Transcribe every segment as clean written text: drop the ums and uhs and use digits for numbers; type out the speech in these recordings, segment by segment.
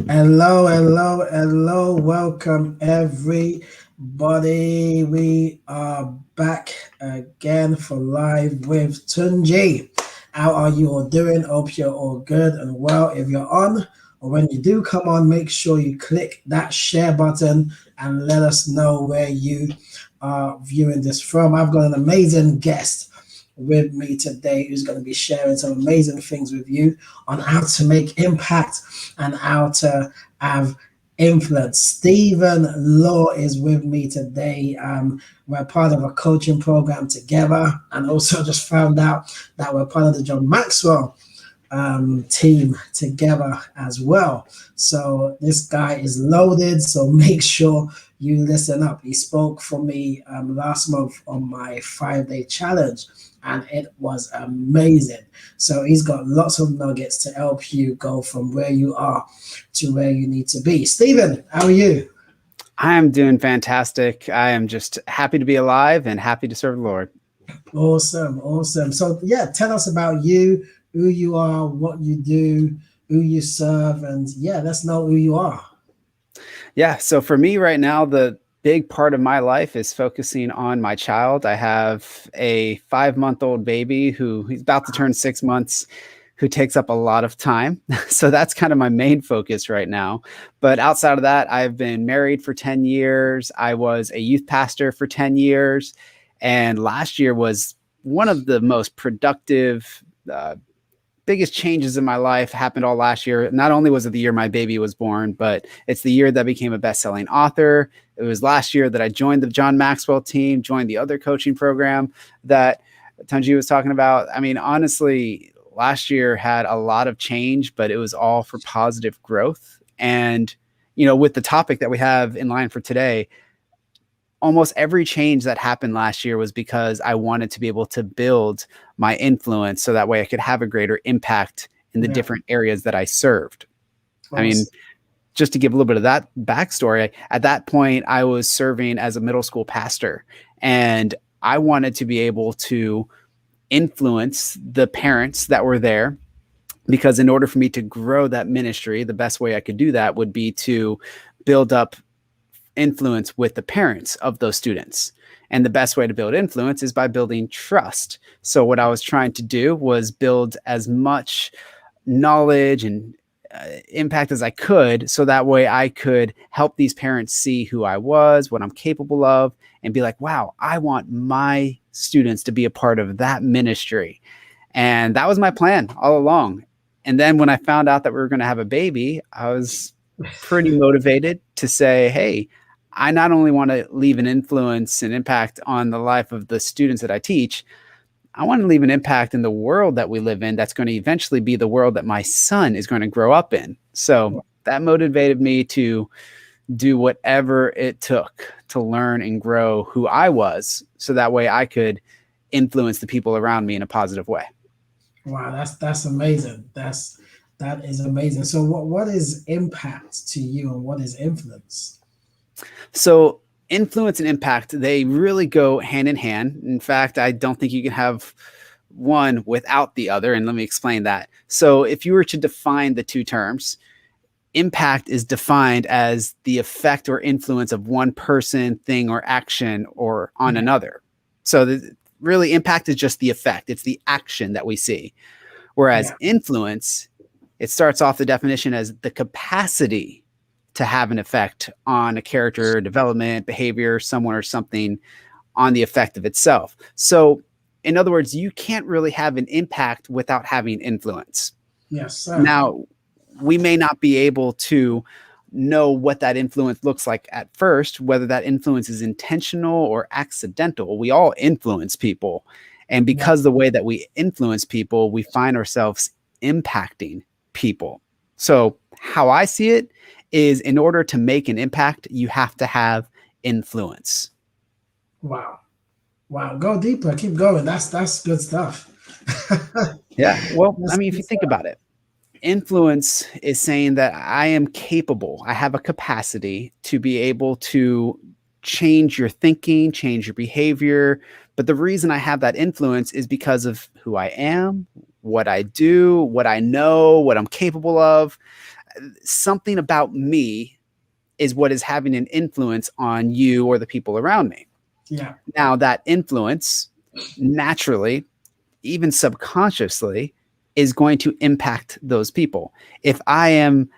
Hello, hello, hello. Welcome, everybody. We are back again for live with Tunji. How are you all doing? Hope you're all good and well. If you're on, or when you do come on, make sure you click that share button and let us know where you are viewing this from. I've got an amazing guest with me today who's going to be sharing some amazing things with you on how to make impact and how to have influence. Stephen Law is with me today. We're part of a coaching program together, and also just found out that we're part of the John Maxwell team together as well. So this guy is loaded. So make sure you listen up. He spoke for me last month on my 5 day challenge, and it was amazing. So he's got lots of nuggets to help you go from where you are to where you need to be. Stephen, how are you? I am doing fantastic. I am just happy to be alive and happy to serve the Lord. Awesome, awesome. So yeah, tell us about you, who you are, what you do, who you serve, and yeah, let's know who you are. Yeah. So for me right now, the big part of my life is focusing on my child. I have a 5-month-old baby who he's about to turn 6 months, who takes up a lot of time. So that's kind of my main focus right now. But outside of that, I've been married for 10 years. I was a youth pastor for 10 years. And last year was one of the most productive, biggest changes in my life happened all last year. Not only was it the year my baby was born, but it's the year that I became a best-selling author. It was last year that I joined the John Maxwell team, joined the other coaching program that Tunji was talking about. I mean, honestly, last year had a lot of change, but it was all for positive growth. And, with the topic that we have in line for today, almost every change that happened last year was because I wanted to be able to build my influence so that way I could have a greater impact in the Yeah, different areas that I served. I mean, awesome. just to give a little bit of that backstory, at that point, I was serving as a middle school pastor, and I wanted to be able to influence the parents that were there, because in order for me to grow that ministry, the best way I could do that would be to build up influence with the parents of those students. And the best way to build influence is by building trust. So, what I was trying to do was build as much knowledge and impact as I could, so that way I could help these parents see who I was, what I'm capable of, and be like, wow, I want my students to be a part of that ministry. And that was my plan all along. And then when I found out that we were going to have a baby, I was pretty motivated to say, hey, I not only want to leave an influence and impact on the life of the students that I teach, I want to leave an impact in the world that we live in that's going to eventually be the world that my son is going to grow up in. So that motivated me to do whatever it took to learn and grow who I was, so that way I could influence the people around me in a positive way. Wow, that's amazing. That is amazing. So what is impact to you and what is influence? So influence and impact, they really go hand in hand. In fact, I don't think you can have one without the other. And let me explain that. So if you were to define the two terms, impact is defined as the effect or influence of one person, thing, or action or on Yeah, another. So really, impact is just the effect. It's the action that we see. Whereas yeah, influence, it starts off the definition as the capacity to have an effect on a character development, behavior, someone, or something, on the effect of itself. So, in other words, you can't really have an impact without having influence. yes, sir. Now, we may not be able to know what that influence looks like at first, whether that influence is intentional or accidental. We all influence people. And Yeah, because the way that we influence people, we find ourselves impacting people. So, how I see it is, in order to make an impact, you have to have influence. wow, wow. Go deeper. Keep going. That's good stuff. Yeah. Well, I That's mean, if good you think stuff. about it, influence is saying that I am capable, I have a capacity to be able to change your thinking, change your behavior. But the reason I have that influence is because of who I am, what I do, what I know, what I'm capable of. something about me is what is having an influence on you or the people around me. Yeah. Now that influence naturally, even subconsciously, is going to impact those people. If I am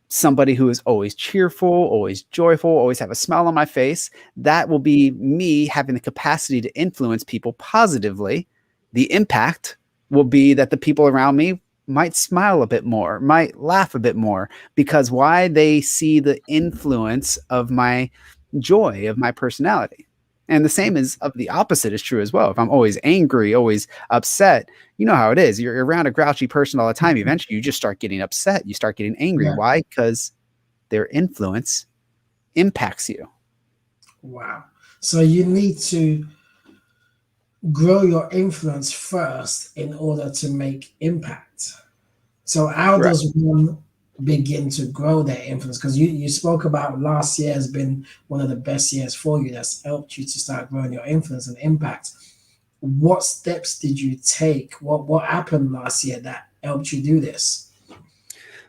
somebody who is always cheerful, always joyful, always have a smile on my face, that will be me having the capacity to influence people positively. The impact will be that the people around me might smile a bit more, might laugh a bit more, because why? They see the influence of my joy, of my personality. And the same is of the opposite is true as well. If I'm always angry, always upset, you know how it is. You're around a grouchy person all the time. Eventually, you just start getting upset. You start getting angry. Yeah. Why? Because their influence impacts you. Wow. So you need to grow your influence first in order to make impact. So how Correct. does one begin to grow their influence? Because you spoke about last year has been one of the best years for you that's helped you to start growing your influence and impact. What steps did you take? What happened last year that helped you do this?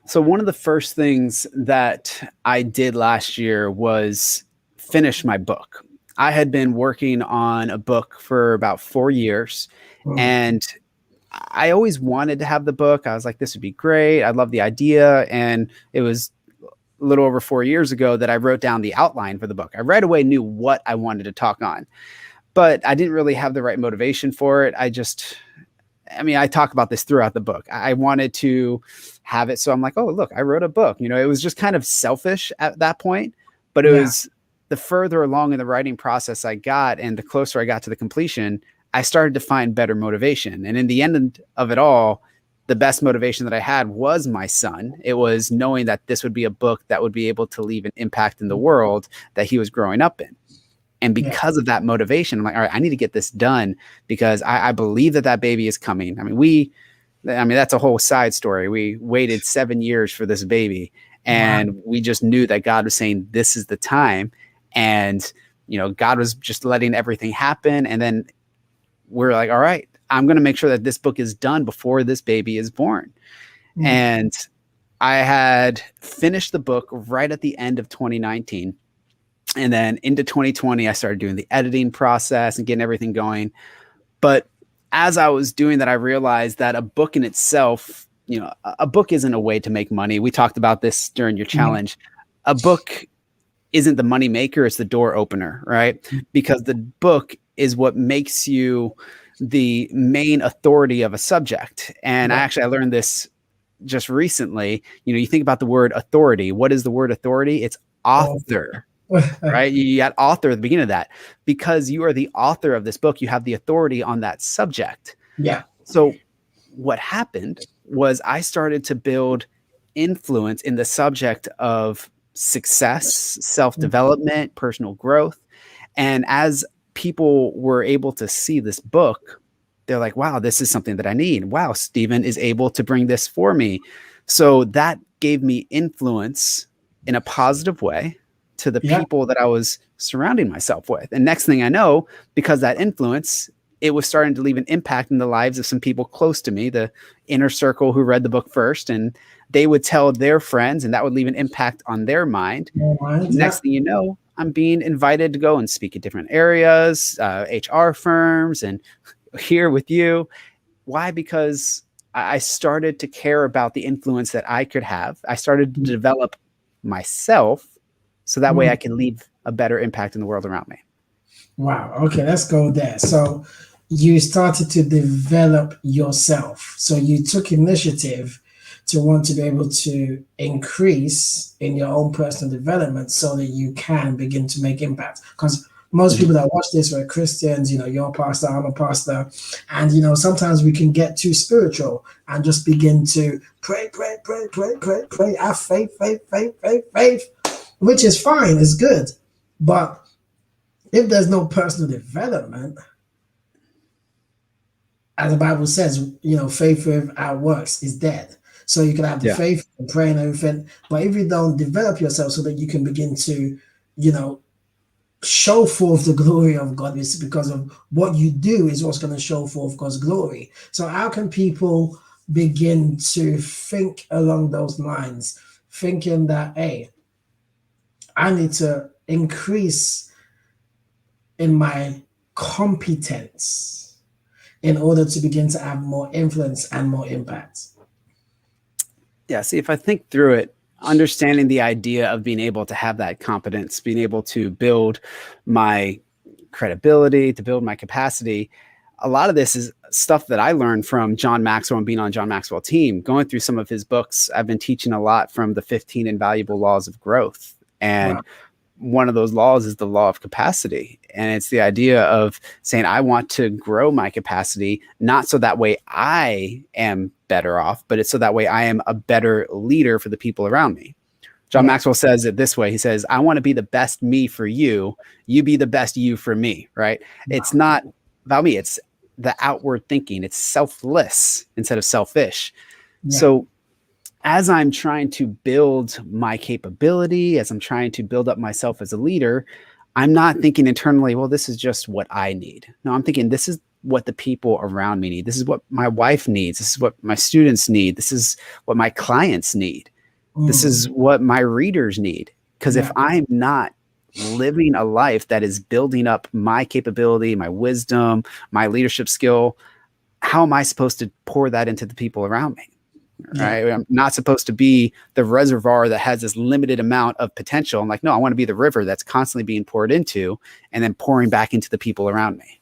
So one of the first things that I did last year was finish my book. I had been working on a book for about 4 years, Mm, and I always wanted to have the book. I was like, this would be great. I love the idea. And it was a little over 4 years ago that I wrote down the outline for the book. I right away knew what I wanted to talk on, but I didn't really have the right motivation for it. I talk about this throughout the book. I wanted to have it. So I'm like, oh, look, I wrote a book. It was just kind of selfish at that point, but it yeah, was the further along in the writing process I got and the closer I got to the completion, I started to find better motivation. And in the end of it all, the best motivation that I had was my son. It was knowing that this would be a book that would be able to leave an impact in the world that he was growing up in. And yeah, because of that motivation, I'm like, all right, I need to get this done because I believe that baby is coming. That's a whole side story. We waited 7 years for this baby, wow, and we just knew that God was saying, this is the time. And, God was just letting everything happen. And then we're like, all right, I'm going to make sure that this book is done before this baby is born. mm, And I had finished the book right at the end of 2019. And then into 2020, I started doing the editing process and getting everything going. But as I was doing that, I realized that a book in itself, a book isn't a way to make money. We talked about this during your yeah, challenge. A book isn't the money maker, it's the door opener, right? Because the book is what makes you the main authority of a subject. And yeah. I learned this just recently. You think about the word authority. What is the word authority? It's Oh, author. Right? You got author at the beginning of that. Because you are the author of this book, you have the authority on that subject. yeah, So what happened was I started to build influence in the subject of success, self-development, personal growth. And as people were able to see this book, they're like, wow, this is something that I need. Wow, Stephen is able to bring this for me. So that gave me influence in a positive way to the yeah, people that I was surrounding myself with. And next thing I know, because that influence, it was starting to leave an impact in the lives of some people close to me, the inner circle who read the book first, and they would tell their friends, and that would leave an impact on their mind. yeah, mind, yeah, Next thing you know, I'm being invited to go and speak at different areas, HR firms, and here with you. Why? Because I started to care about the influence that I could have. I started to develop myself so that way mm. I can leave a better impact in the world around me. Wow. Okay, let's go there. So you started to develop yourself. So you took initiative to want to be able to increase in your own personal development so that you can begin to make impact. Because most Mhm. people that watch this were Christians, you're a pastor, I'm a pastor. And, sometimes we can get too spiritual and just begin to pray, pray, pray, pray, pray, pray, have faith, faith, faith, faith, faith, which is fine, it's good. But if there's no personal development, as the Bible says, faith without works is dead. So you can have the Yeah. faith and pray and everything, but if you don't develop yourself so that you can begin to, you know, show forth the glory of God, it's because of what you do is what's going to show forth God's glory. So how can people begin to think along those lines? thinking that, hey, I need to increase in my competence in order to begin to have more influence and more impact. Yeah, see, if I think through it, understanding the idea of being able to have that competence, being able to build my credibility, to build my capacity, a lot of this is stuff that I learned from John Maxwell and being on John Maxwell team, going through some of his books. I've been teaching a lot from the 15 Invaluable Laws of Growth. And Wow. one of those laws is the law of capacity. And it's the idea of saying, I want to grow my capacity, not so that way I am better off, but it's so that way I am a better leader for the people around me. John Right. Maxwell says it this way. He says, I want to be the best me for you. You be the best you for me, right? It's not about me. It's the outward thinking. It's selfless instead of selfish. Yeah. So as I'm trying to build my capability, as I'm trying to build up myself as a leader, I'm not thinking internally, well, this is just what I need. No, I'm thinking this is what the people around me need. This is what my wife needs. This is what my students need. This is what my clients need. This is what my readers need. Because if I'm not living a life that is building up my capability, my wisdom, my leadership skill, how am I supposed to pour that into the people around me? Right? I'm not supposed to be the reservoir that has this limited amount of potential. I'm like, no, I want to be the river that's constantly being poured into and then pouring back into the people around me.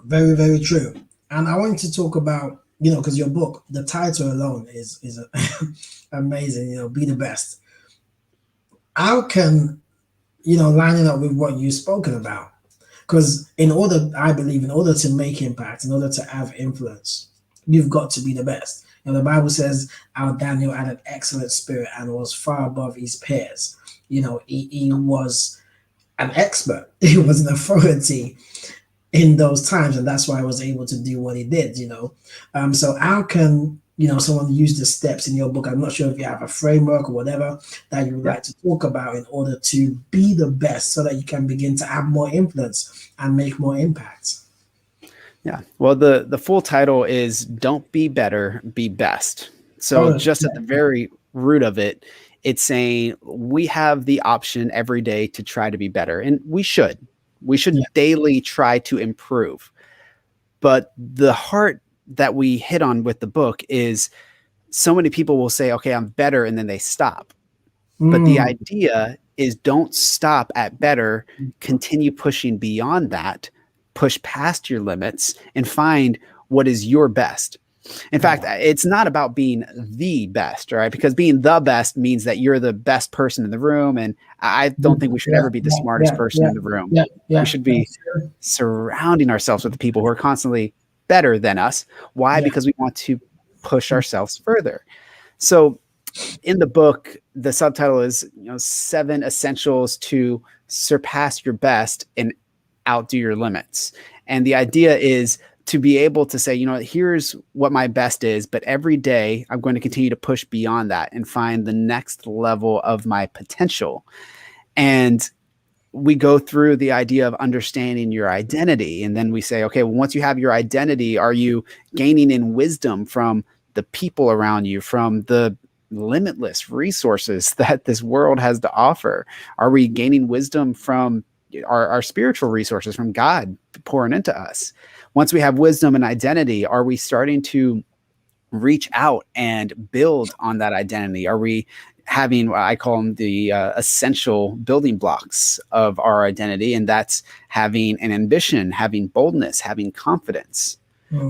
Very, very true. And I want to talk about, because your book, the title alone is amazing, be the best. How can, lining up with what you've spoken about? Because I believe, in order to make impact, in order to have influence, you've got to be the best. The Bible says our Daniel had an excellent spirit and was far above his peers. He was an expert. He was an authority in those times, and that's why I was able to do what he did. So how can someone use the steps in your book? I'm not sure if you have a framework or whatever that you would like to talk about in order to be the best, so that you can begin to have more influence and make more impact. Yeah. Well, the full title is "Don't Be Better, Be Best." So just at the very root of it, it's saying we have the option every day to try to be better, and we should. We should daily try to improve. But the heart that we hit on with the book is so many people will say, okay, I'm better, and then they stop. But the idea is don't stop at better, continue pushing beyond that, push past your limits and find what is your best. In fact, it's not about being the best, right? Because being the best means that you're the best person in the room. And I don't think we should ever be the smartest person in the room. We should be surrounding ourselves with the people who are constantly better than us. Why? Because we want to push ourselves further. So in the book, the subtitle is 7 essentials to surpass your best and outdo your limits. And the idea is to be able to say, here's what my best is, but every day I'm going to continue to push beyond that and find the next level of my potential. And we go through the idea of understanding your identity. And then we say, okay, well, once you have your identity, are you gaining in wisdom from the people around you, from the limitless resources that this world has to offer? Are we gaining wisdom from our spiritual resources, from God pouring into us? Once we have wisdom and identity, are we starting to reach out and build on that identity? Are we having what I call them the essential building blocks of our identity? And that's having an ambition, having boldness, having confidence.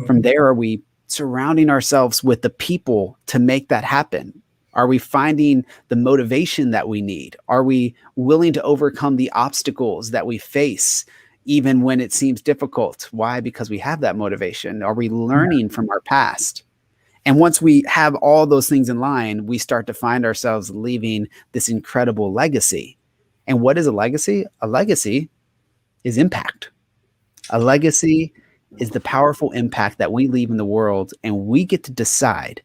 From there, are we surrounding ourselves with the people to make that happen? Are we finding the motivation that we need? Are we willing to overcome the obstacles that we face, even when it seems difficult? Why? Because we have that motivation. Are we learning from our past? And once we have all those things in line, we start to find ourselves leaving this incredible legacy. And what is a legacy? A legacy is impact. A legacy is the powerful impact that we leave in the world, and we get to decide,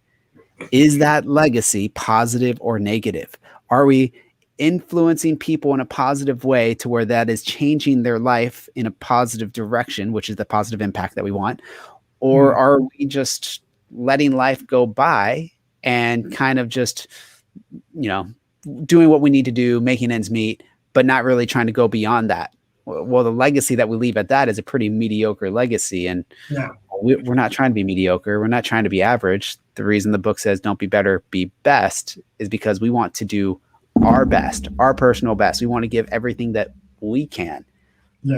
is that legacy positive or negative? Are we influencing people in a positive way to where that is changing their life in a positive direction, which is the positive impact that we want? Or are we just letting life go by and kind of just doing what we need to do, making ends meet, but not really trying to go beyond that. Well, the legacy that we leave at that is a pretty mediocre legacy. And Yeah. we're not trying to be mediocre. We're not trying to be average. The reason the book says don't be better, be best is because we want to do our best, our personal best. We want to give everything that we can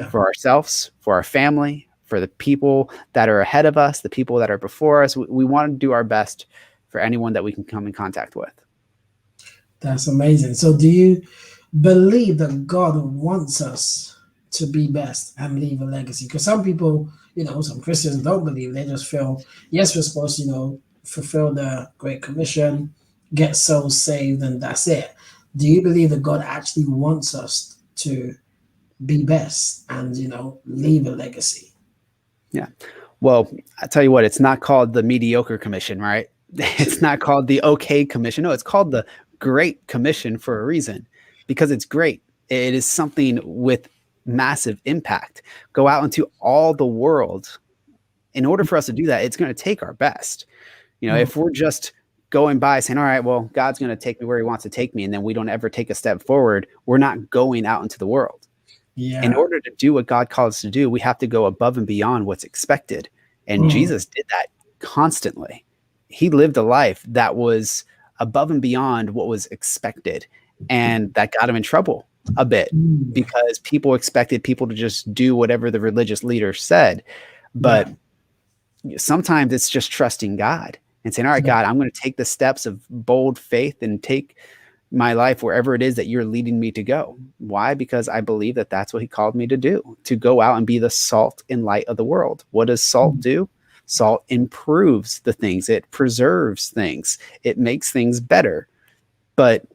for ourselves, for our family, for the people that are ahead of us, the people that are before us. We want to do our best for anyone that we can come in contact with. That's amazing. So do you believe that God wants us to be best and leave a legacy? Because some people, some Christians don't believe. They just feel, yes, we're supposed to, fulfill the Great Commission, get souls saved, and that's it. Do you believe that God actually wants us to be best and, leave a legacy? Yeah. Well, I tell you what, it's not called the mediocre commission, right? It's not called the okay commission. No, it's called the Great Commission for a reason, because it's great. It is something with massive impact. Go out into all the world. In order for us to do that, it's going to take our best. If we're just going by saying, all right, well, God's going to take me where he wants to take me, and then we don't ever take a step forward, we're not going out into the world. Yeah. In order to do what God calls us to do, we have to go above and beyond what's expected. And Jesus did that constantly. He lived a life that was above and beyond what was expected. And that got him in trouble a bit because people expected people to just do whatever the religious leader said. But sometimes it's just trusting God and saying, all right, God, I'm going to take the steps of bold faith and take my life wherever it is that you're leading me to go. Why? Because I believe that that's what he called me to do, to go out and be the salt and light of the world. What does salt do? Salt improves the things. It preserves things. It makes things better. But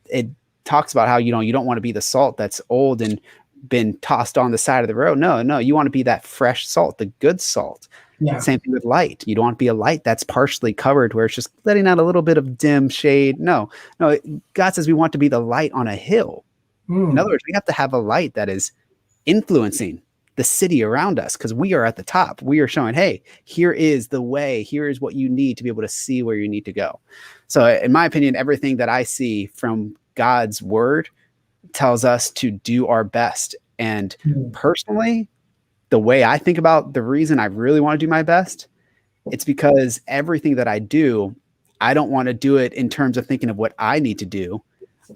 it talks about how, you don't want to be the salt that's old and been tossed on the side of the road. No, you want to be that fresh salt, the good salt. Yeah. Same thing with light. You don't want to be a light that's partially covered where it's just letting out a little bit of dim shade. No, God says we want to be the light on a hill. In other words, we have to have a light that is influencing the city around us because we are at the top. We are showing, hey, here is the way. Here is what you need to be able to see where you need to go. So in my opinion, everything that I see from God's word tells us to do our best. And personally, the way I think about the reason I really want to do my best, it's because everything that I do, I don't want to do it in terms of thinking of what I need to do.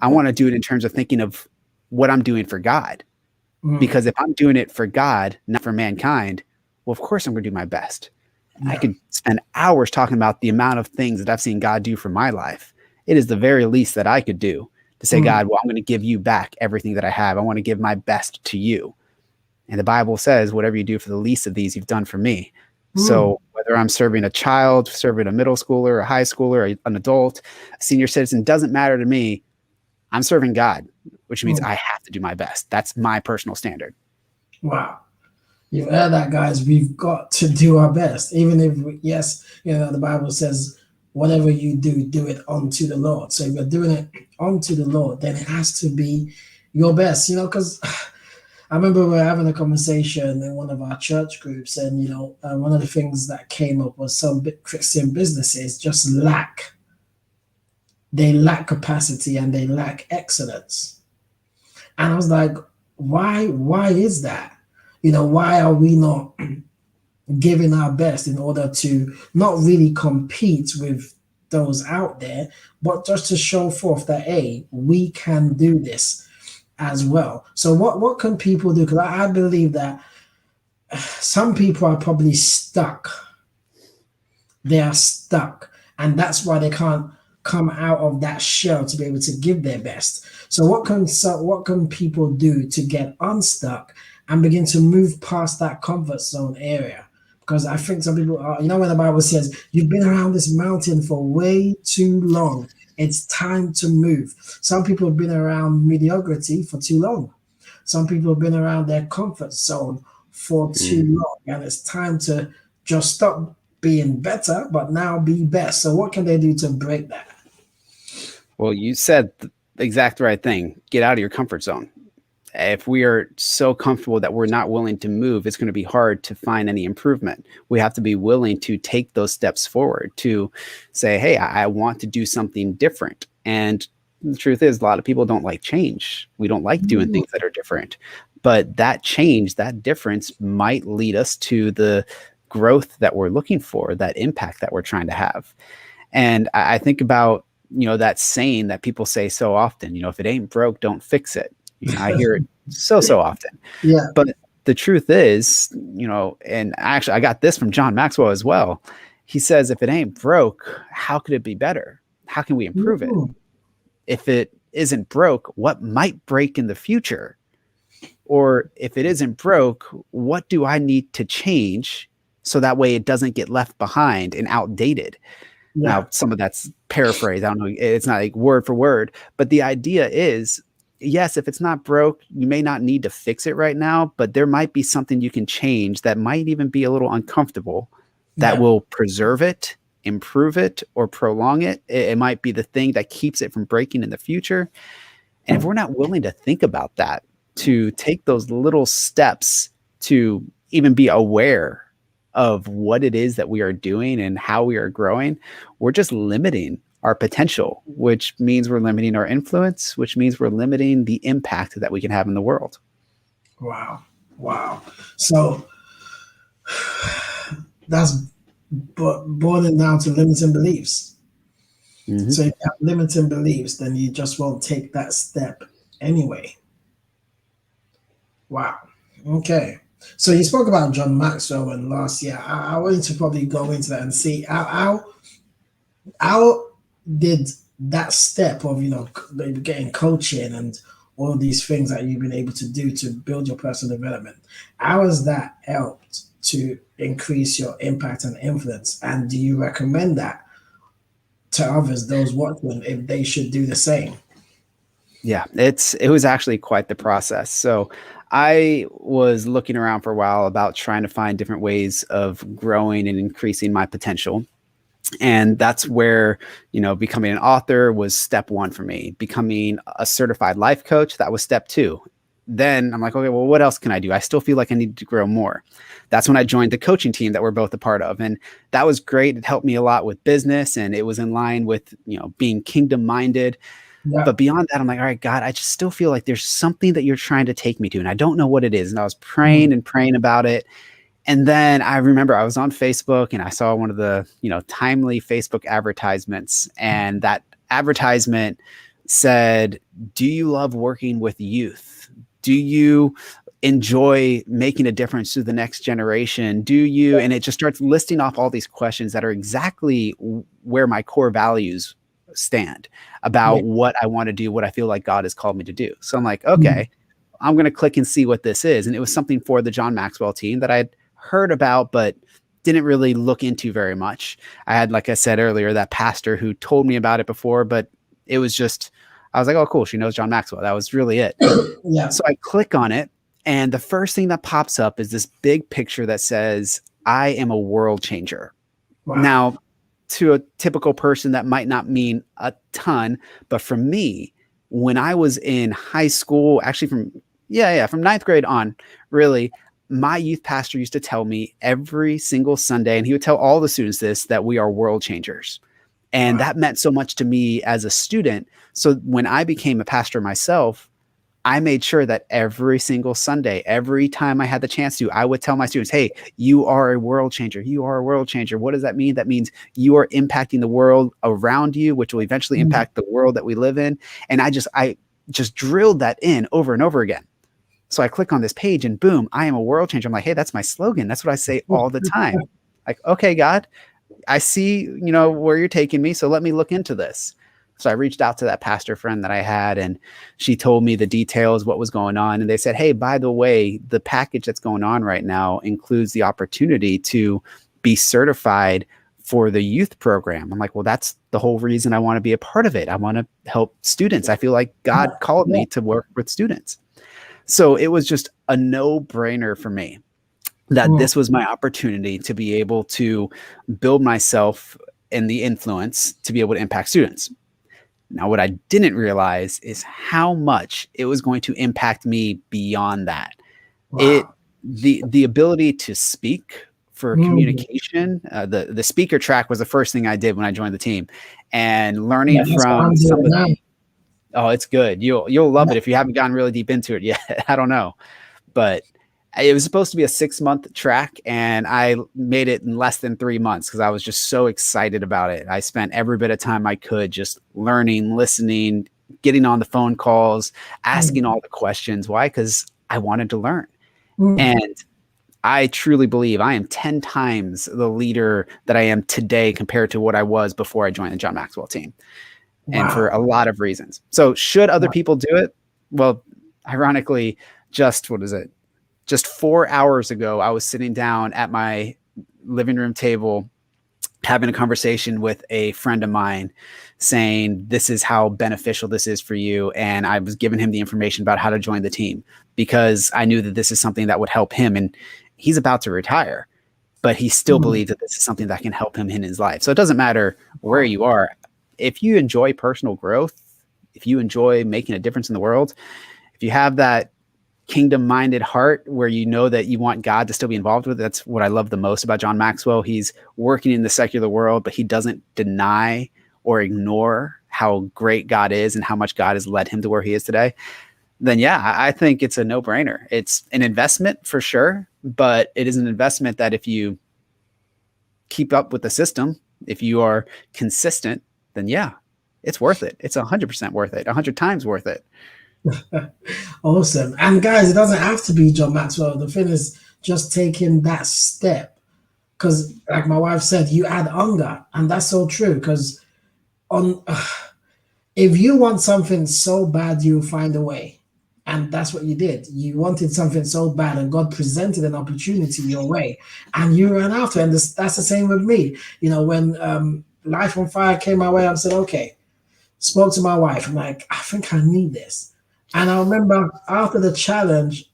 I want to do it in terms of thinking of what I'm doing for God. Because if I'm doing it for God, not for mankind, well, of course I'm going to do my best. Yeah. I could spend hours talking about the amount of things that I've seen God do for my life. It is the very least that I could do to say, God, well, I'm going to give you back everything that I have. I want to give my best to you. And the Bible says, whatever you do for the least of these, you've done for me. So whether I'm serving a child, serving a middle schooler, a high schooler, an adult, a senior citizen, doesn't matter to me. I'm serving God, which means I have to do my best. That's my personal standard. Wow. You've heard that, guys. We've got to do our best. Even if, the Bible says, whatever you do, do it unto the Lord. So if you're doing it unto the Lord, then it has to be your best, because I remember we were having a conversation in one of our church groups, and, one of the things that came up was some Christian businesses just lack capacity and they lack excellence. And I was like, why is that? Why are we not giving our best in order to not really compete with those out there, but just to show forth that, hey, we can do this as well. So what can people do? Because I believe that some people are probably stuck. They are stuck. And that's why they can't come out of that shell to be able to give their best. So what can people do to get unstuck and begin to move past that comfort zone area? Because I think some people are, when the Bible says you've been around this mountain for way too long, it's time to move. Some people have been around mediocrity for too long. Some people have been around their comfort zone for too long, and it's time to just stop being better, but now be best. So what can they do to break that? Well, you said the exact right thing. Get out of your comfort zone. If we are so comfortable that we're not willing to move, it's going to be hard to find any improvement. We have to be willing to take those steps forward to say, hey, I want to do something different. And the truth is a lot of people don't like change. We don't like doing things that are different. But that change, that difference might lead us to the growth that we're looking for, that impact that we're trying to have. And I think about, that saying that people say so often, if it ain't broke, don't fix it. I hear it so often. Yeah. But the truth is, and actually I got this from John Maxwell as well. He says, if it ain't broke, how could it be better? How can we improve it? If it isn't broke, what might break in the future? Or if it isn't broke, what do I need to change so that way it doesn't get left behind and outdated? Yeah. Now, some of that's paraphrased. I don't know. It's not like word for word, but the idea is, yes, if it's not broke, you may not need to fix it right now, but there might be something you can change that might even be a little uncomfortable that will preserve it, improve it, or prolong it. It might be the thing that keeps it from breaking in the future. And if we're not willing to think about that, to take those little steps to even be aware of what it is that we are doing and how we are growing, we're just limiting our potential, which means we're limiting our influence, which means we're limiting the impact that we can have in the world. Wow. So that's boiling down to limiting beliefs. Mm-hmm. So if you have limiting beliefs, then you just won't take that step anyway. Wow. Okay. So you spoke about John Maxwell and last year. I wanted to probably go into that and see how did that step of, getting coaching and all these things that you've been able to do to build your personal development, how has that helped to increase your impact and influence? And do you recommend that to others, those watching, if they should do the same? Yeah, it was actually quite the process. So I was looking around for a while about trying to find different ways of growing and increasing my potential. And that's where, becoming an author was step one for me. Becoming a certified life coach, that was step two. Then I'm like, okay, well, what else can I do? I still feel like I need to grow more. That's when I joined the coaching team that we're both a part of. And that was great. It helped me a lot with business, and it was in line with, being kingdom minded. Yeah. But beyond that, I'm like, all right, God, I just still feel like there's something that you're trying to take me to, and I don't know what it is. And I was praying and praying about it. And then I remember I was on Facebook and I saw one of the, timely Facebook advertisements. And that advertisement said, do you love working with youth? Do you enjoy making a difference to the next generation? Do you? And it just starts listing off all these questions that are exactly where my core values stand about what I want to do, what I feel like God has called me to do. So I'm like, okay, I'm going to click and see what this is. And it was something for the John Maxwell team that I'd heard about, but didn't really look into very much. I had, like I said earlier, that pastor who told me about it before, but it was just, I was like, oh, cool. She knows John Maxwell. That was really it. Yeah. So I click on it, and the first thing that pops up is this big picture that says, I am a world changer. Wow. Now, to a typical person, that might not mean a ton, but for me, when I was in high school, actually from ninth grade on, really, my youth pastor used to tell me every single Sunday, and he would tell all the students this, that we are world changers. And that meant so much to me as a student. So when I became a pastor myself, I made sure that every single Sunday, every time I had the chance to, I would tell my students, hey, you are a world changer. You are a world changer. What does that mean? That means you are impacting the world around you, which will eventually impact the world that we live in. And I just drilled that in over and over again. So I click on this page and boom, I am a world changer. I'm like, hey, that's my slogan. That's what I say all the time. Like, okay, God, I see, where you're taking me. So let me look into this. So I reached out to that pastor friend that I had, and she told me the details, what was going on. And they said, hey, by the way, the package that's going on right now includes the opportunity to be certified for the youth program. I'm like, well, that's the whole reason I want to be a part of it. I want to help students. I feel like God called me to work with students. So it was just a no-brainer for me that this was my opportunity to be able to build myself and the influence to be able to impact students. Now, what I didn't realize is how much it was going to impact me beyond that. Wow. The ability to speak for communication, the speaker track was the first thing I did when I joined the team, and learning from somebody. Oh, it's good. You'll love it if you haven't gotten really deep into it yet. I don't know, but it was supposed to be a 6-month track, and I made it in less than 3 months because I was just so excited about it. I spent every bit of time I could just learning, listening, getting on the phone calls, asking all the questions. Why? Because I wanted to learn. Mm. And I truly believe I am 10 times the leader that I am today compared to what I was before I joined the John Maxwell team. And for Wow. a lot of reasons. So should other people do it? Well, ironically, just what is it? Just 4 hours ago, I was sitting down at my living room table having a conversation with a friend of mine saying, this is how beneficial this is for you. And I was giving him the information about how to join the team because I knew that this is something that would help him. And he's about to retire, but he still believes that this is something that can help him in his life. So it doesn't matter where you are. If you enjoy personal growth, if you enjoy making a difference in the world, if you have that kingdom-minded heart where you know that you want God to still be involved with it, that's what I love the most about John Maxwell. He's working in the secular world, but he doesn't deny or ignore how great God is and how much God has led him to where he is today. Then yeah, I think it's a no-brainer. It's an investment for sure, but it is an investment that if you keep up with the system, if you are consistent, then yeah, it's worth it. It's 100% worth it, 100 times worth it. Awesome. And guys, it doesn't have to be John Maxwell. The thing is just taking that step. Because, like my wife said, you add hunger, and that's so true. Because on, if you want something so bad, you'll find a way, and that's what you did. You wanted something so bad, and God presented an opportunity your way, and you ran after it. And that's the same with me. You know, when Life on Fire came my way, I said, okay. Spoke to my wife. I'm like, I think I need this. And I remember after the challenge,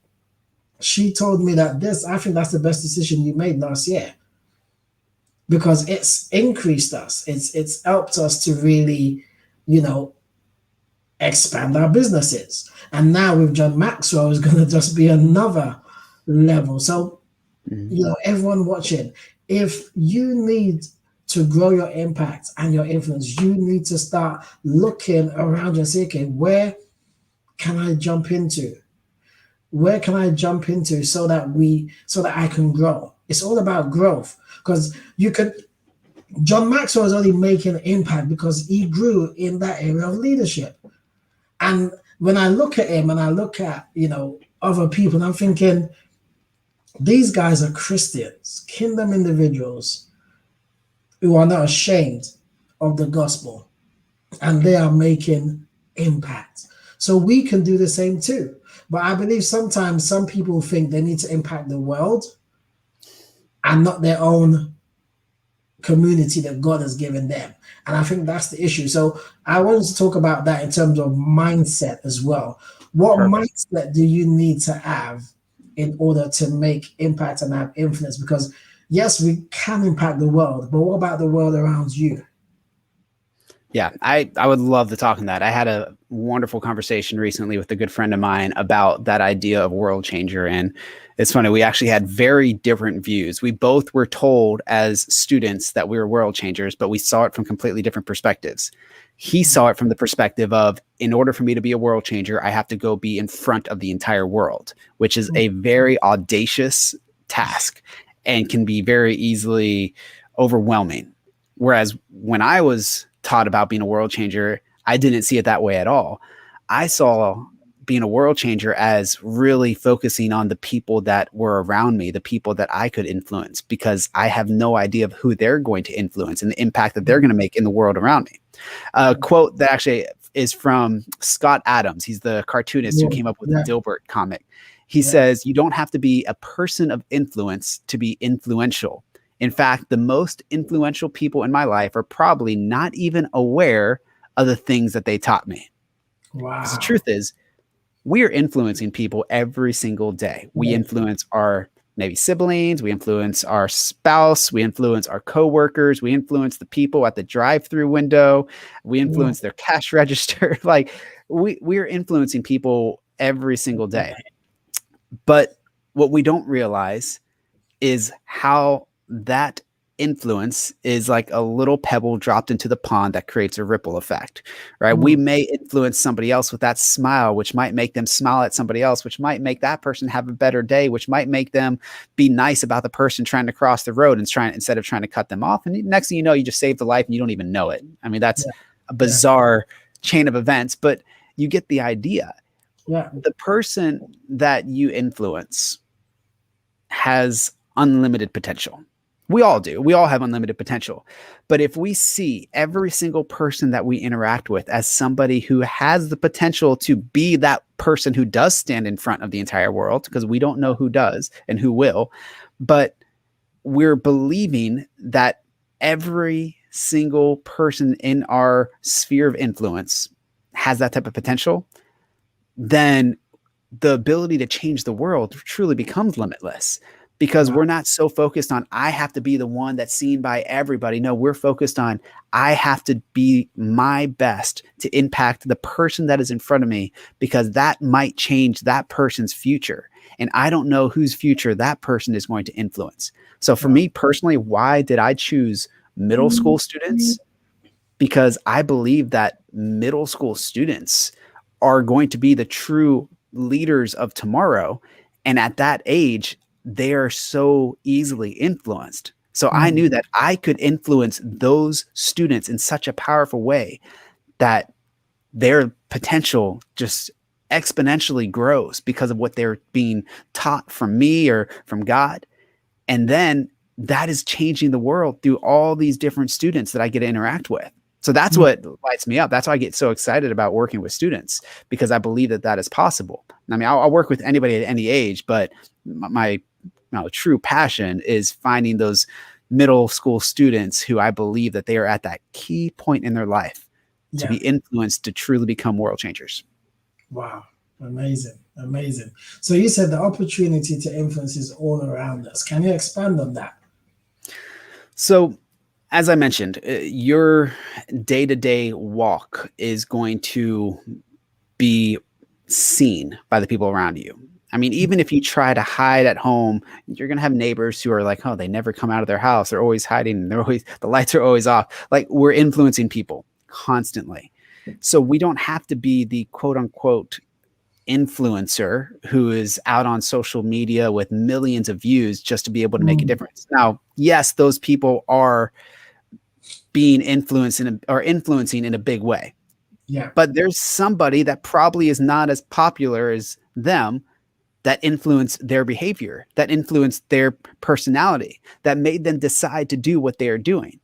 she told me that I think that's the best decision you made last year because it's increased us. It's helped us to really, you know, expand our businesses. And now with John Maxwell is going to just be another level. So, you know, everyone watching, if you need to grow your impact and your influence, you need to start looking around and say, okay, where can I jump into? Where can I jump into so that I can grow? It's all about growth because John Maxwell is only making an impact because he grew in that area of leadership. And when I look at him and I look at, you know, other people, and I'm thinking, these guys are Christians, kingdom individuals who are not ashamed of the gospel and they are making impact. So we can do the same too. But I believe sometimes some people think they need to impact the world and not their own community that God has given them. And I think that's the issue. So I wanted to talk about that in terms of mindset as well. What Perfect. mindset do you need to have in order to make impact and have influence? Because yes, we can impact the world, but what about the world around you? Yeah, I would love to talk on that. I had a wonderful conversation recently with a good friend of mine about that idea of world changer. And it's funny, we actually had very different views. We both were told as students that we were world changers, but we saw it from completely different perspectives. He saw it from the perspective of, in order for me to be a world changer, I have to go be in front of the entire world, which is a very audacious task and can be very easily overwhelming. Whereas when I was taught about being a world changer, I didn't see it that way at all. I saw being a world changer as really focusing on the people that were around me, the people that I could influence, because I have no idea of who they're going to influence and the impact that they're going to make in the world around me. A quote that actually is from Scott Adams. He's the cartoonist who came up with the Dilbert comic. He says, you don't have to be a person of influence to be influential. In fact, the most influential people in my life are probably not even aware of the things that they taught me. Because the Wow. truth is, we are influencing people every single day. We influence our maybe siblings, we influence our spouse, we influence our coworkers, we influence the people at the drive-through window, we influence their cash register. Like we are influencing people every single day. But what we don't realize is how that influence is like a little pebble dropped into the pond that creates a ripple effect, right? We Mm, may influence somebody else with that smile, which might make them smile at somebody else, which might make that person have a better day, which might make them be nice about the person trying to cross the road and instead of trying to cut them off. And next thing you know, you just saved the life and you don't even know it. I mean, that's yeah, a yeah, bizarre chain of events, but you get the idea. yeah, The person that you influence has unlimited potential. We all do. We all have unlimited potential. But if we see every single person that we interact with as somebody who has the potential to be that person who does stand in front of the entire world, because we don't know who does and who will, but we're believing that every single person in our sphere of influence has that type of potential, then the ability to change the world truly becomes limitless, because wow, we're not so focused on I have to be the one that's seen by everybody. No, we're focused on I have to be my best to impact the person that is in front of me, because that might change that person's future. And I don't know whose future that person is going to influence. So for wow. me personally, why did I choose middle school students? Because I believe that middle school students are going to be the true leaders of tomorrow. And at that age, they are so easily influenced. So I Mm, knew that I could influence those students in such a powerful way that their potential just exponentially grows because of what they're being taught from me or from God. And then that is changing the world through all these different students that I get to interact with. So that's mm, what lights me up. That's why I get so excited about working with students, because I believe that that is possible. I mean, I'll work with anybody at any age, but my true passion is finding those middle school students who I believe that they are at that key point in their life to yeah, be influenced to truly become world changers. wow. Amazing, amazing. So you said the opportunity to influence is all around us. Can you expand on that? So, as I mentioned, your day to day walk is going to be seen by the people around you. I mean, even if you try to hide at home, you're going to have neighbors who are like, oh, they never come out of their house. They're always hiding. The lights are always off. Like, we're influencing people constantly. So we don't have to be the quote unquote influencer who is out on social media with millions of views just to be able to make a Mm, difference. Now, yes, those people are being influenced or influencing in a big way, yeah, but there's somebody that probably is not as popular as them that influenced their behavior, that influenced their personality, that made them decide to do what they are doing.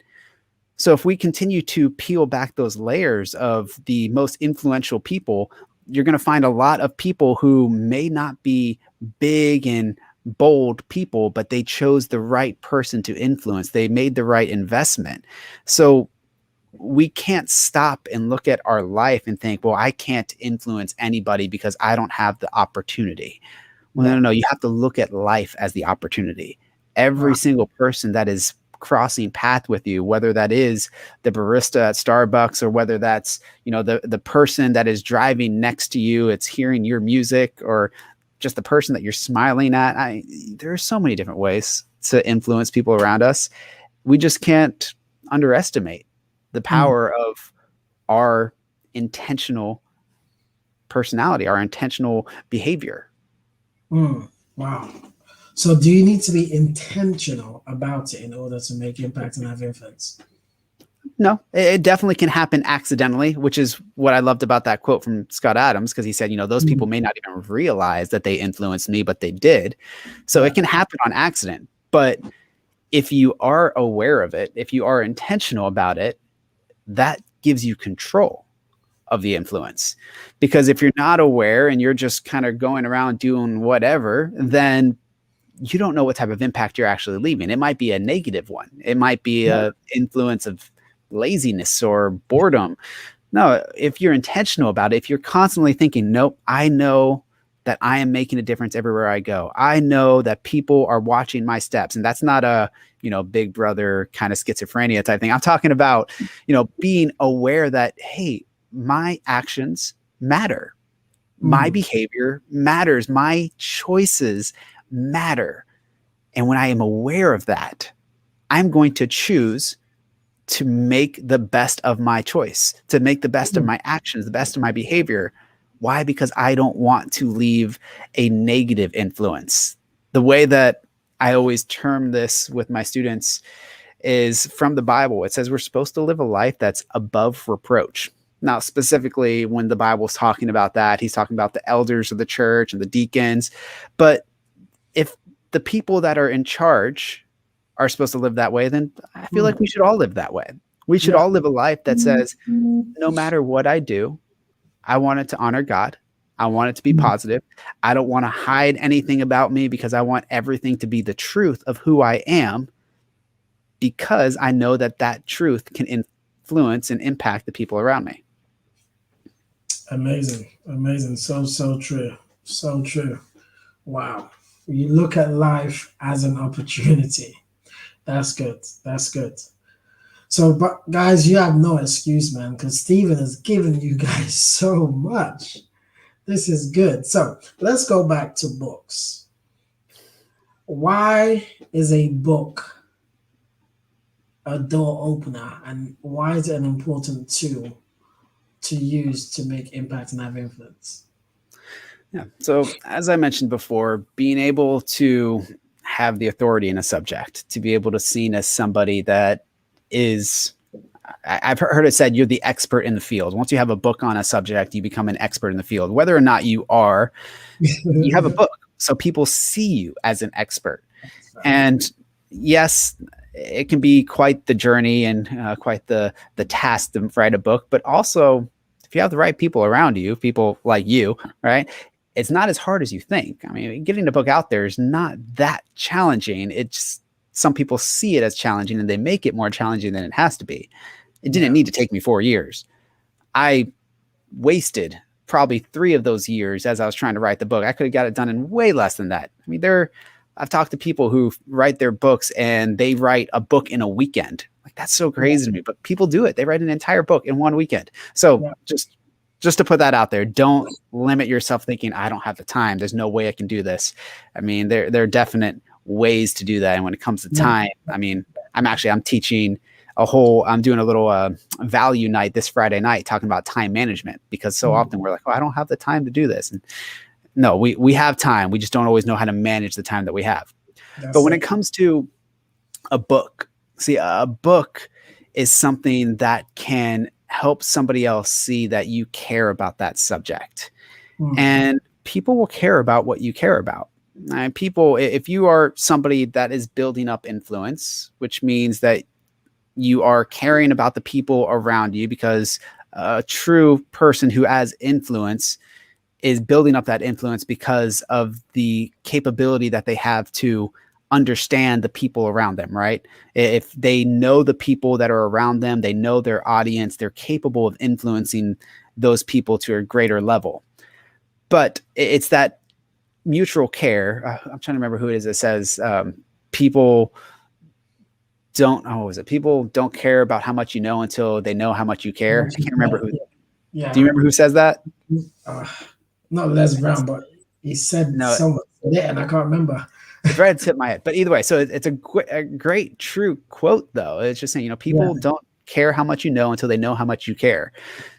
So if we continue to peel back those layers of the most influential people, you're going to find a lot of people who may not be big and bold people, but they chose the right person to influence. They made the right investment. So we can't stop and look at our life and think, well, I can't influence anybody because I don't have the opportunity. Well, yeah, no. You have to look at life as the opportunity. Every wow, single person that is crossing path with you, whether that is the barista at Starbucks or whether that's, the person that is driving next to you, it's hearing your music, or just the person that you're smiling at. There are so many different ways to influence people around us. We just can't underestimate the mm, power of our intentional personality, our intentional behavior. mm, wow. So do you need to be intentional about it in order to make impact and have influence? No, it definitely can happen accidentally, which is what I loved about that quote from Scott Adams, because he said, those people Mm, may not even realize that they influenced me, but they did. So yeah, it can happen on accident. But if you are aware of it, if you are intentional about it, that gives you control of the influence. Because if you're not aware and you're just kind of going around doing whatever, then you don't know what type of impact you're actually leaving. It might be a negative one. It might be yeah, a influence of laziness or boredom. No, if you're intentional about it, if you're constantly thinking, nope, I know that I am making a difference everywhere I go. I know that people are watching my steps. And that's not a, big brother kind of schizophrenia type thing. I'm talking about, being aware that, hey, my actions matter. My mm, behavior matters. My choices matter. And when I am aware of that, I'm going to choose to make the best of my choice, to make the best of my actions, the best of my behavior. Why? Because I don't want to leave a negative influence. The way that I always term this with my students is from the Bible. It says we're supposed to live a life that's above reproach. Now, specifically, when the Bible's talking about that, he's talking about the elders of the church and the deacons. But if the people that are in charge are supposed to live that way, then I feel like we should all live that way. We should all live a life that says, no matter what I do, I want it to honor God. I want it to be positive. I don't want to hide anything about me because I want everything to be the truth of who I am, because I know that that truth can influence and impact the people around me. Amazing. Amazing. So true. So true. Wow. You look at life as an opportunity. That's good. That's good. So, but guys, you have no excuse, man, because Stephen has given you guys so much. This is good. So let's go back to books. Why is a book a door opener, and why is it an important tool to use to make impact and have influence? Yeah. So as I mentioned before, being able to have the authority in a subject, to be able to seen as somebody that is, I've heard it said, you're the expert in the field. Once you have a book on a subject, you become an expert in the field. Whether or not you are, you have a book. So people see you as an expert. And yes, it can be quite the journey and quite the task to write a book. But also, if you have the right people around you, people like you, right, it's not as hard as you think. I mean, getting the book out there is not that challenging. It's some people see it as challenging and they make it more challenging than it has to be. It didn't need to take me 4 years. I wasted probably 3 of those years as I was trying to write the book. I could have got it done in way less than that. I mean, I've talked to people who write their books and they write a book in a weekend. Like, that's so crazy to me, but people do it. They write an entire book in one weekend. So just to put that out there, don't limit yourself thinking, I don't have the time. There's no way I can do this. I mean, there are definite ways to do that. And when it comes to time, I mean, I'm teaching I'm doing a little value night this Friday night talking about time management, because so often we're like, oh, I don't have the time to do this. And no, we have time. We just don't always know how to manage the time that we have. But when it comes to a book, see, a book is something that can help somebody else see that you care about that subject. And people will care about what you care about. And people, if you are somebody that is building up influence, which means that you are caring about the people around you, because a true person who has influence is building up that influence because of the capability that they have to understand the people around them, right? If they know the people that are around them, they know their audience, they're capable of influencing those people to a greater level. But it's that mutual care. I'm trying to remember who it is that says people don't care about how much you know until they know how much you care. I can't remember who. Yeah. Do you remember who says that? Not Les Brown, but he said someone. Yeah, and I can't remember. It's right at the tip of my head. But either way, so it's a great, true quote, though. It's just saying, people don't care how much you know until they know how much you care.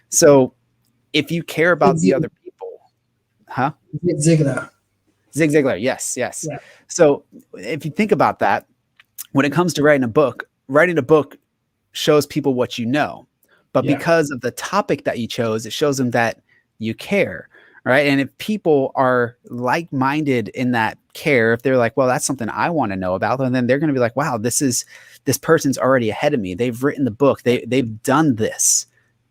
So if you care about the other people, Zig Ziglar, yes. Yeah. So if you think about that, when it comes to writing a book shows people what you know. But because of the topic that you chose, it shows them that you care. Right. And if people are like-minded in that care, if they're like, well, that's something I want to know about, and then they're going to be like, wow, this person's already ahead of me. They've written the book. They've done this.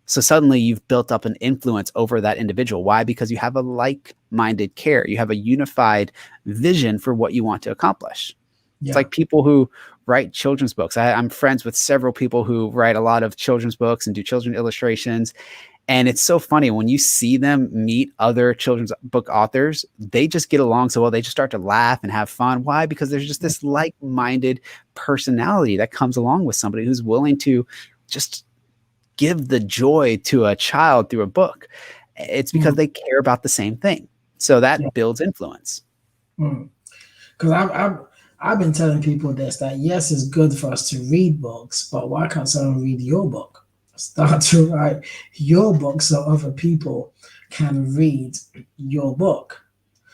So suddenly you've built up an influence over that individual. Why? Because you have a like-minded care. You have a unified vision for what you want to accomplish. It's like people who write children's books. I'm friends with several people who write a lot of children's books and do children's illustrations. And it's so funny when you see them meet other children's book authors, they just get along so well. They just start to laugh and have fun. Why? Because there's just this like-minded personality that comes along with somebody who's willing to just give the joy to a child through a book. It's because they care about the same thing. So that builds influence. Because I've been telling people this, that yes, it's good for us to read books, but why can't someone read your book? Start to write your book so other people can read your book.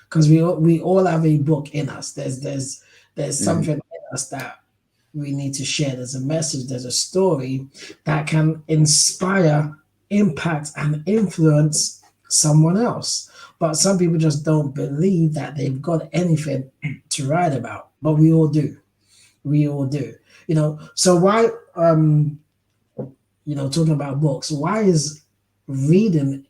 Because we all have a book in us. There's Mhm. something in us that we need to share. There's a message, there's a story that can inspire, impact, and influence someone else. But some people just don't believe that they've got anything to write about. But we all do. We all do. So why talking about books, reading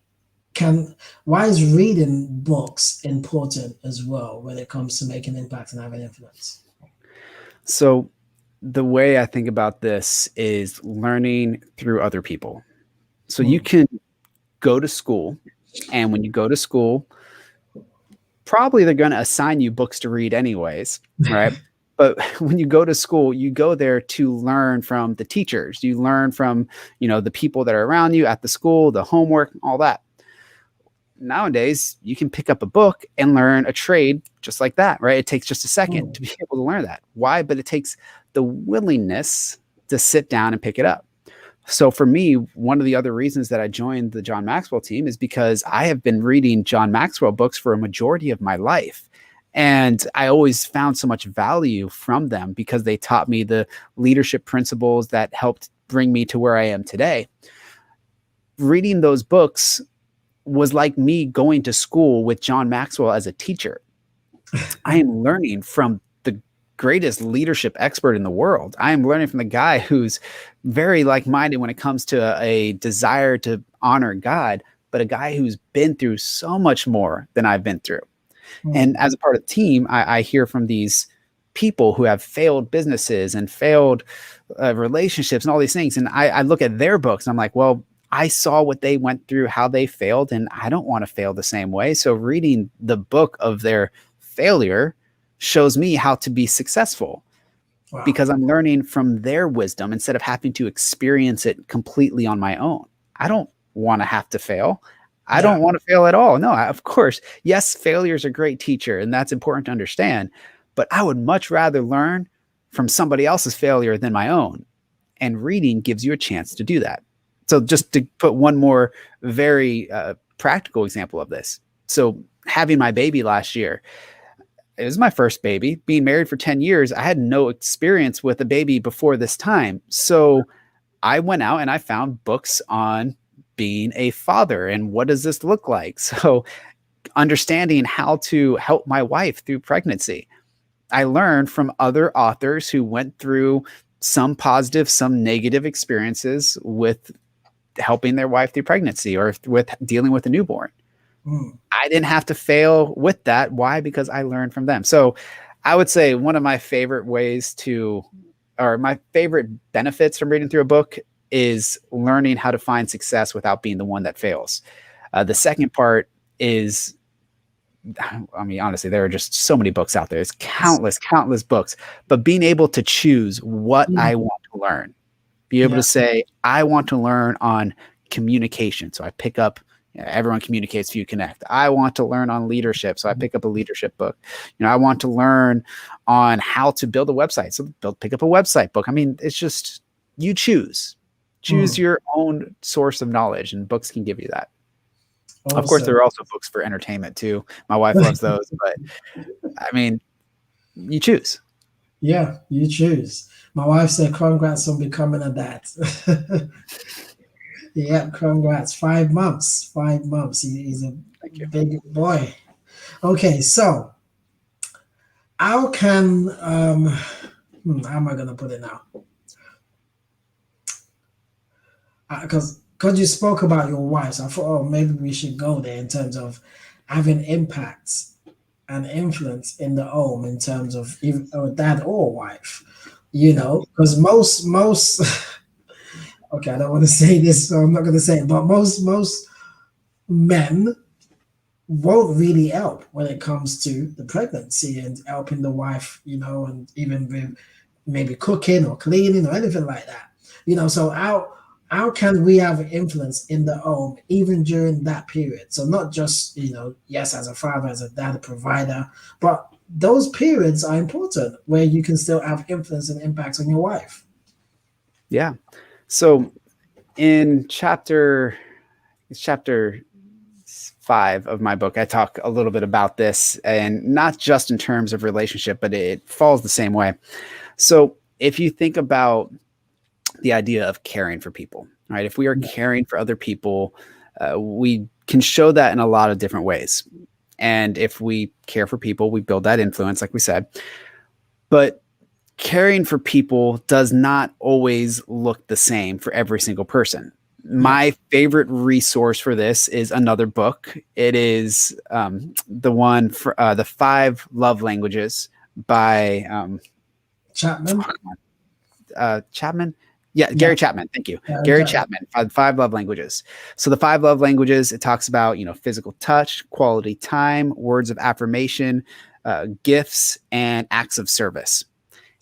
can why is reading books important as well when it comes to making impact and having influence? So the way I think about this is learning through other people. So you Mm, can go to school, and when you go to school, probably they're going to assign you books to read anyways, right? But when you go to school, you go there to learn from the teachers. You learn from, the people that are around you at the school, the homework, all that. Nowadays, you can pick up a book and learn a trade just like that, right? It takes just a second mm, to be able to learn that. Why? But it takes the willingness to sit down and pick it up. So for me, one of the other reasons that I joined the John Maxwell team is because I have been reading John Maxwell books for a majority of my life. And I always found so much value from them because they taught me the leadership principles that helped bring me to where I am today. Reading those books was like me going to school with John Maxwell as a teacher. I am learning from the greatest leadership expert in the world. I am learning from the guy who's very like-minded when it comes to a desire to honor God, but a guy who's been through so much more than I've been through. And mm, as a part of the team, I hear from these people who have failed businesses and failed relationships and all these things. And I look at their books and I'm like, well, I saw what they went through, how they failed, and I don't want to fail the same way. So reading the book of their failure shows me how to be successful wow. because I'm learning from their wisdom instead of having to experience it completely on my own. I don't want to have to fail. I Yeah. don't want to fail at all. No, of course, yes, failure is a great teacher, and that's important to understand. But I would much rather learn from somebody else's failure than my own. And reading gives you a chance to do that. So, just to put one more very practical example of this. So, having my baby last year, it was my first baby. Being married for 10 years, I had no experience with a baby before this time. So, I went out and I found books on being a father and what does this look like. So, understanding how to help my wife through pregnancy. I learned from other authors who went through some positive, some negative experiences with helping their wife through pregnancy or with dealing with a newborn. Mm, I didn't have to fail with that. Why? Because I learned from them. So I would say one of my favorite ways to, or my favorite benefits from reading through a book is learning how to find success without being the one that fails. The second part is, I mean, honestly, there are just so many books out there. There's countless books, but being able to choose what I mm, want to learn, be able yeah. to say, I want to learn on communication. So I pick up, everyone communicates, few connect. I want to learn on leadership. So I pick up a leadership book. I want to learn on how to build a website. So pick up a website book. I mean, it's just, you choose Mm, your own source of knowledge, and books can give you that. Of course, there awesome. are also books for entertainment too. My wife loves those, but I mean, you choose. Yeah, you choose. My wife said, "Congrats on becoming a dad." Yeah, congrats. 5 months. 5 months. He's a Thank you. big boy. Okay, so how can how am I gonna put it now? Because you spoke about your wife, so I thought, oh, maybe we should go there in terms of having impacts and influence in the home in terms of either or dad or wife. Because most okay, I don't want to say this, so I'm not going to say it, but most men won't really help when it comes to the pregnancy and helping the wife, and even with maybe cooking or cleaning or anything like that. So how can we have influence in the home even during that period? So not just, yes, as a father, as a dad, a provider, but those periods are important where you can still have influence and impact on your wife. Yeah. So in chapter 5 of my book, I talk a little bit about this, and not just in terms of relationship, but it falls the same way. So if you think about the idea of caring for people, right? If we are caring for other people, we can show that in a lot of different ways. And if we care for people, we build that influence, like we said. But caring for people does not always look the same for every single person. My favorite resource for this is another book. It is the one for the 5 Love Languages by Chapman. Chapman. Yeah, Gary Chapman. Thank you. Gary Chapman, 5 Love Languages. So the 5 Love Languages, it talks about, physical touch, quality time, words of affirmation, gifts, and acts of service.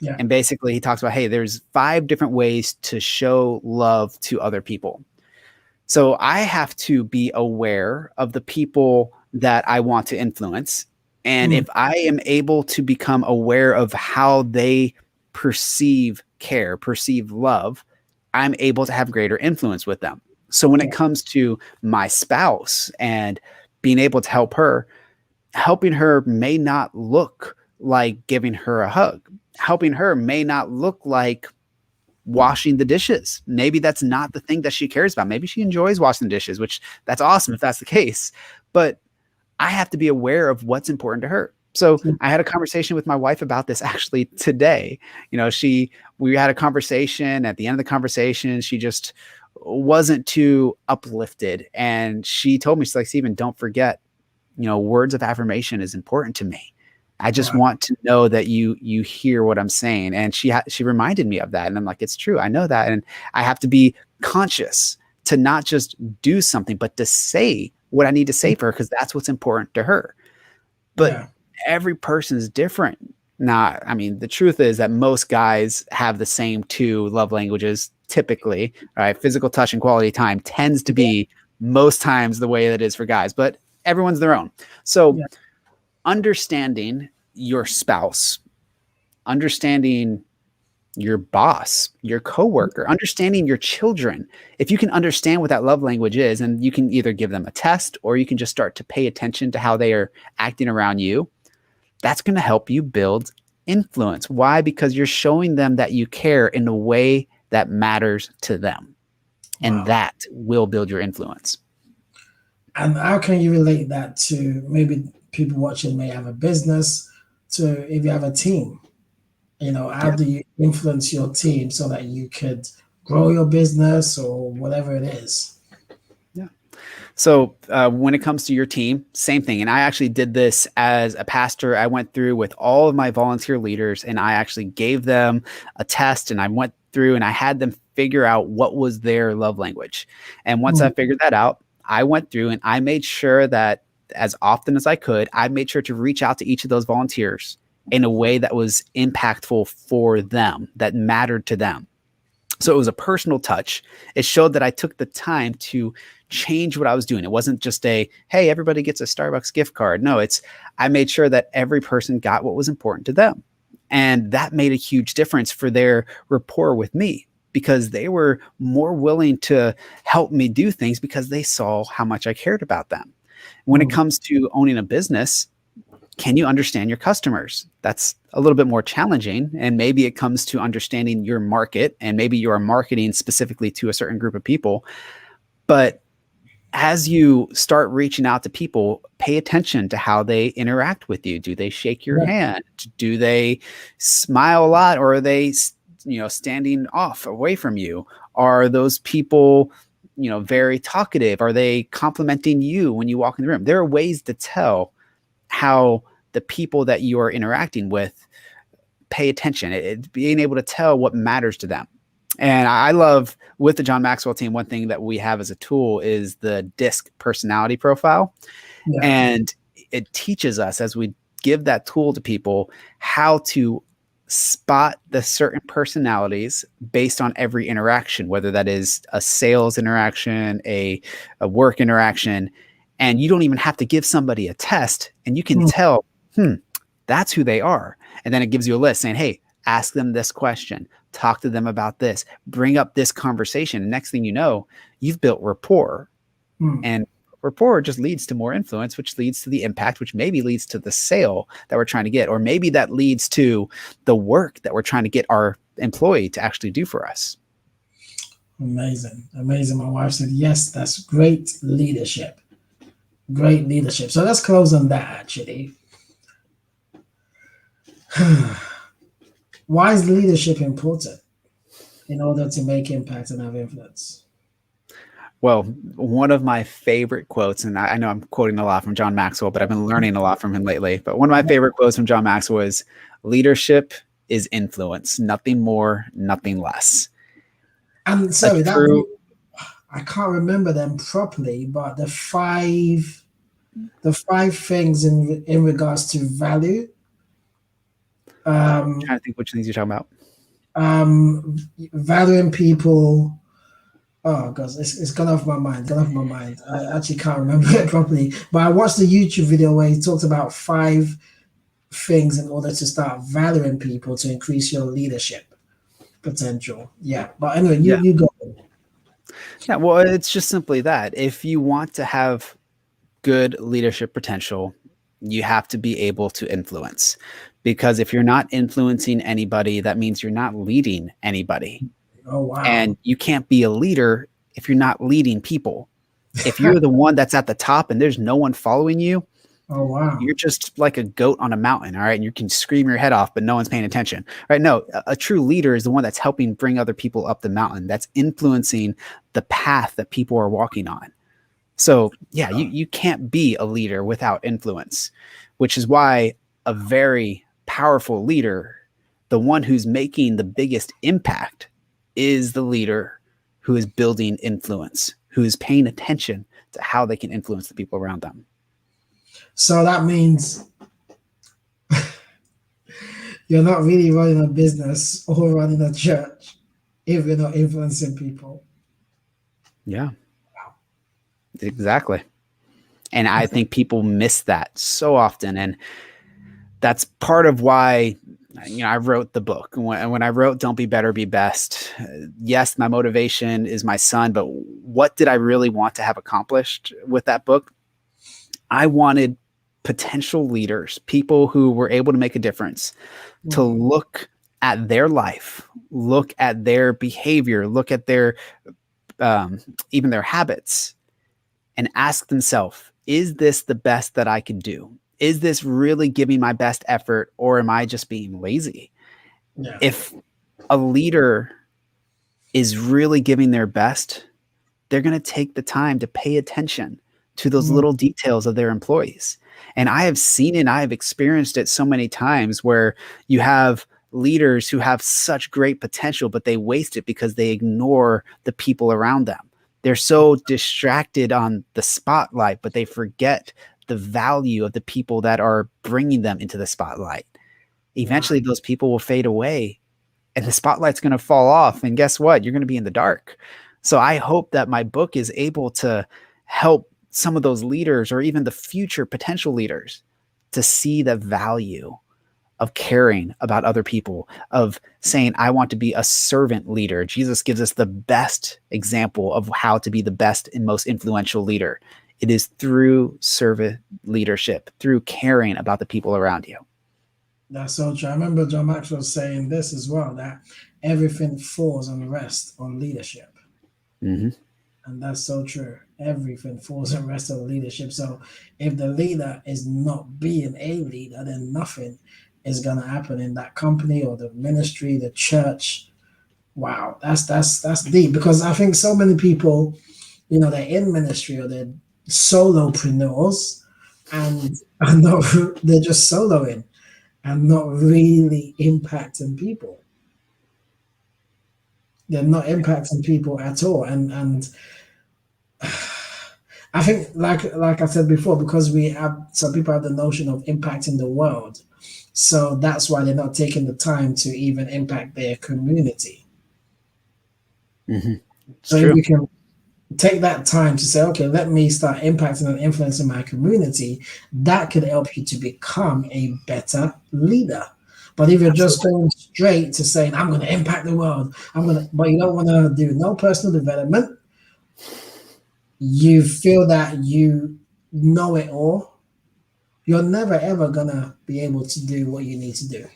Yeah. And basically he talks about, hey, there's 5 different ways to show love to other people. So I have to be aware of the people that I want to influence. And if I am able to become aware of how they perceive care, perceive love, I'm able to have greater influence with them. So when it comes to my spouse and being able to help her, helping her may not look like giving her a hug. Helping her may not look like washing the dishes. Maybe that's not the thing that she cares about. Maybe she enjoys washing the dishes, which that's awesome if that's the case. But I have to be aware of what's important to her. So I had a conversation with my wife about this actually today. We had a conversation. At the end of the conversation, she just wasn't too uplifted. And she told me, she's like, Stephen, don't forget, words of affirmation is important to me. I just want to know that you hear what I'm saying. And she reminded me of that. And I'm like, it's true. I know that. And I have to be conscious to not just do something, but to say what I need to say for her, because that's what's important to her. But every person is different. Now, I mean, the truth is that most guys have the same 2 love languages typically, right? Physical touch and quality time tends to be most times the way that it is for guys, but everyone's their own. So understanding your spouse, understanding your boss, your coworker, understanding your children. If you can understand what that love language is, and you can either give them a test or you can just start to pay attention to how they are acting around you, that's going to help you build influence. Why? Because you're showing them that you care in a way that matters to them. And that will build your influence. And how can you relate that to maybe people watching may have a business, to if you have a team? How do you influence your team so that you could grow your business or whatever it is? Yeah. So when it comes to your team, same thing. And I actually did this as a pastor. I went through with all of my volunteer leaders and I actually gave them a test, and I went through and I had them figure out what was their love language. And once I figured that out, I went through and I made sure that as often as I could, I made sure to reach out to each of those volunteers in a way that was impactful for them, that mattered to them. So it was a personal touch. It showed that I took the time to change what I was doing. It wasn't just hey, everybody gets a Starbucks gift card. No, I made sure that every person got what was important to them. And that made a huge difference for their rapport with me, because they were more willing to help me do things because they saw how much I cared about them. When it comes to owning a business, can you understand your customers? That's a little bit more challenging. And maybe it comes to understanding your market, and maybe you are marketing specifically to a certain group of people. But as you start reaching out to people, pay attention to how they interact with you. Do they shake your hand? Do they smile a lot, or are they, standing off away from you? Are those people, very talkative? Are they complimenting you when you walk in the room? There are ways to tell how the people that you are interacting with pay attention, being able to tell what matters to them. And I love, with the John Maxwell team, one thing that we have as a tool is the DISC personality profile. And it teaches us, as we give that tool to people, how to spot the certain personalities based on every interaction, whether that is a sales interaction, a work interaction. And you don't even have to give somebody a test, and you can tell, That's who they are. And then it gives you a list saying, hey, ask them this question, talk to them about this, bring up this conversation. And next thing you know, you've built rapport. And rapport just leads to more influence, which leads to the impact, which maybe leads to the sale that we're trying to get, or maybe that leads to the work that we're trying to get our employee to actually do for us. Amazing. Amazing. My wife said, yes, that's great leadership. Great leadership. So let's close on that, actually. Why is leadership important in order to make impact and have influence? Well, one of my favorite quotes, and I know I'm quoting a lot from John Maxwell, but I've been learning a lot from him lately. But one of my favorite quotes from John Maxwell is, leadership is influence, nothing more, nothing less. And so I can't remember them properly, but the five things in regards to value. I'm trying to think which things you're talking about. Valuing people. Oh gosh, it's gone off my mind. I actually can't remember it properly. But I watched the YouTube video where he talked about 5 things in order to start valuing people to increase your leadership potential. Yeah. But anyway, you go. Yeah, well, it's just simply that. If you want to have good leadership potential, you have to be able to influence. Because if you're not influencing anybody, that means you're not leading anybody. Oh, wow. And you can't be a leader if you're not leading people. If you're the one that's at the top and there's no one following you, oh, wow, you're just like a goat on a mountain, all right? And you can scream your head off, but no one's paying attention, right? No, a true leader is the one that's helping bring other people up the mountain, that's influencing the path that people are walking on. So yeah, you can't be a leader without influence, which is why a very powerful leader, the one who's making the biggest impact, is the leader who is building influence, who is paying attention to how they can influence the people around them. So that means you're not really running a business or running a church if you're not influencing people. Yeah, exactly. And I think people miss that so often. And that's part of why, I wrote the book. When I wrote Don't Be Better, Be Best, yes, my motivation is my son, but what did I really want to have accomplished with that book? I wanted potential leaders, people who were able to make a difference, to look at their life, look at their behavior, look at their, even their habits, and ask themselves, is this the best that I can do? Is this really giving my best effort, or am I just being lazy? Yeah. If a leader is really giving their best, they're going to take the time to pay attention to those little details of their employees. And I have seen it, I have experienced it so many times where you have leaders who have such great potential, but they waste it because they ignore the people around them. They're so distracted on the spotlight, but they forget the value of the people that are bringing them into the spotlight. Eventually, those people will fade away and the spotlight's going to fall off. And guess what? You're going to be in the dark. So I hope that my book is able to help some of those leaders, or even the future potential leaders, to see the value of caring about other people, of saying, I want to be a servant leader. Jesus gives us the best example of how to be the best and most influential leader. It is through servant leadership, through caring about the people around you. That's so true. I remember John Maxwell saying this as well, that everything falls and rests on leadership. Mm-hmm. And that's so true. Everything falls and rests on leadership. So if the leader is not being a leader, then nothing is going to happen in that company or the ministry, the church. Wow, that's deep, because I think so many people, they're in ministry or they're solopreneurs and they're just soloing and not really impacting people. They're not impacting people at all. And I think, like I said before, because some people have the notion of impacting the world. So that's why they're not taking the time to even impact their community. Mm-hmm. So if we can take that time to say, okay, let me start impacting and influencing my community. That could help you to become a better leader. But if you're just Absolutely. going straight to saying, I'm going to impact the world, but you don't want to do no personal development, you feel that you know it all, you're never ever going to be able to do what you need to do.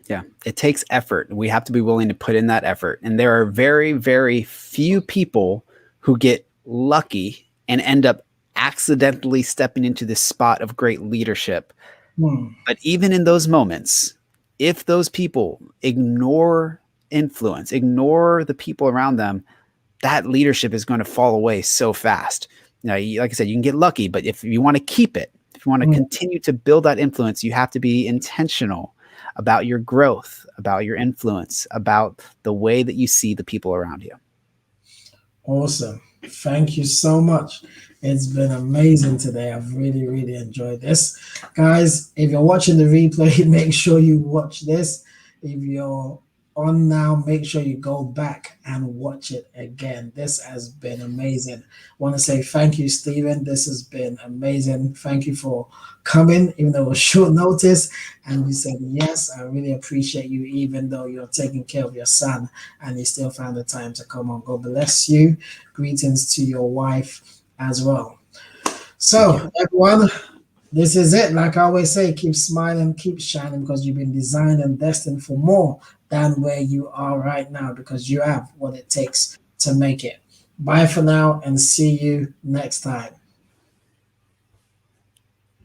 Yeah, it takes effort. We have to be willing to put in that effort. And there are very, very few people who get lucky and end up accidentally stepping into this spot of great leadership. Hmm. But even in those moments, if those people ignore influence, ignore the people around them, that leadership is going to fall away so fast. Like I said, you can get lucky, but if you want to keep it, if you want to Hmm. continue to build that influence, you have to be intentional about your growth, about your influence, about the way that you see the people around you. Awesome. Thank you so much. It's been amazing today. I've really, really enjoyed this. Guys, if you're watching the replay, make sure you watch this. If you're on now, make sure you go back and watch it again. This has been amazing. I want to say thank you, Stephen. This has been amazing. Thank you for coming, even though it was short notice. And you said, yes, I really appreciate you, even though you're taking care of your son and you still found the time to come on. God bless you. Greetings to your wife as well. Thank you. So, everyone, this is it. Like I always say, keep smiling, keep shining because you've been designed and destined for more than where you are right now because you have what it takes to make it. Bye for now and see you next time.